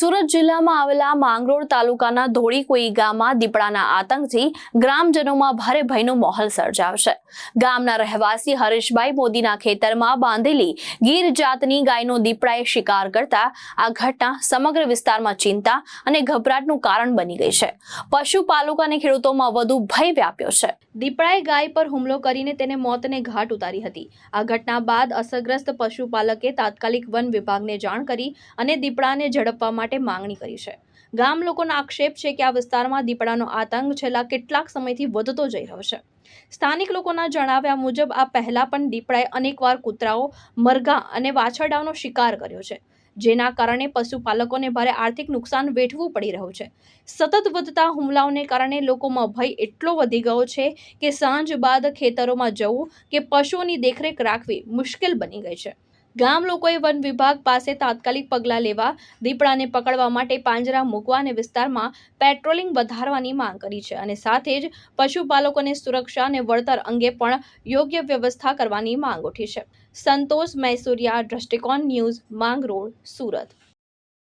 સુરત જિલ્લામાં આવેલા માંગરોળ તાલુકાના ધોળીકોઈ ગામમાં દીપડાના આતંકથી ગ્રામજનોમાં ભારે ભયનો માહોલ સર્જાયો છે। ગામના રહેવાસી હરીશભાઈ મોદીના ખેતરમાં બાંધેલી ગીર જાતની ગાયનો દીપડાએ શિકાર કરતા આ ઘટના સમગ્ર વિસ્તારમાં ચિંતા અને ગભરાટનું કારણ બની ગઈ છે। પશુપાલકો અને ખેડૂતોમાં વધુ ભય વ્યાપ્યો છે। દીપડાએ ગાય પર હુમલો કરીને તેને મોતને ઘાટ ઉતારી હતી। આ ઘટના બાદ અસરગ્રસ્ત પશુપાલકે તાત્કાલિક વન વિભાગને જાણ કરી અને દીપડાને ઝડપવા માટે માંગણી કરી છે। ગામ લોકોનો આક્ષેપ છે કે આ વિસ્તારમાં દીપડાનો આતંક છેલ્લા કેટલાક સમયથી વધતો જઈ રહ્યો છે। સ્થાનિક લોકોના જણાવ્યા મુજબ આ પહેલા પણ દીપડાએ અનેકવાર કૂતરાઓ, મરઘા અને વાછરડાઓનો શિકાર કર્યો છે, જેના કારણે પશુપાલકોને ભારે આર્થિક નુકસાન વેઠવું પડી રહ્યું છે। સતત વધતા હુમલાઓને કારણે લોકોમાં ભય એટલો વધી ગયો છે કે સાંજ બાદ ખેતરોમાં જવું કે પશુઓની દેખરેખ રાખવી મુશ્કેલ બની ગઈ છે। ગામ લોકોએ વન વિભાગ પાસે તાત્કાલિક પગલાં લેવા, દીપડાને પકડવા માટે પાંજરા મૂકવા અને વિસ્તારમાં પેટ્રોલિંગ વધારવાની માંગ કરી છે અને સાથે જ પશુપાલકોને સુરક્ષા અને વળતર અંગે પણ યોગ્ય વ્યવસ્થા કરવાની માંગ ઉઠી છે। સંતોષ મૈસુરિયા, દ્રષ્ટિકોણ ન્યૂઝ, માંગરોળ, સુરત।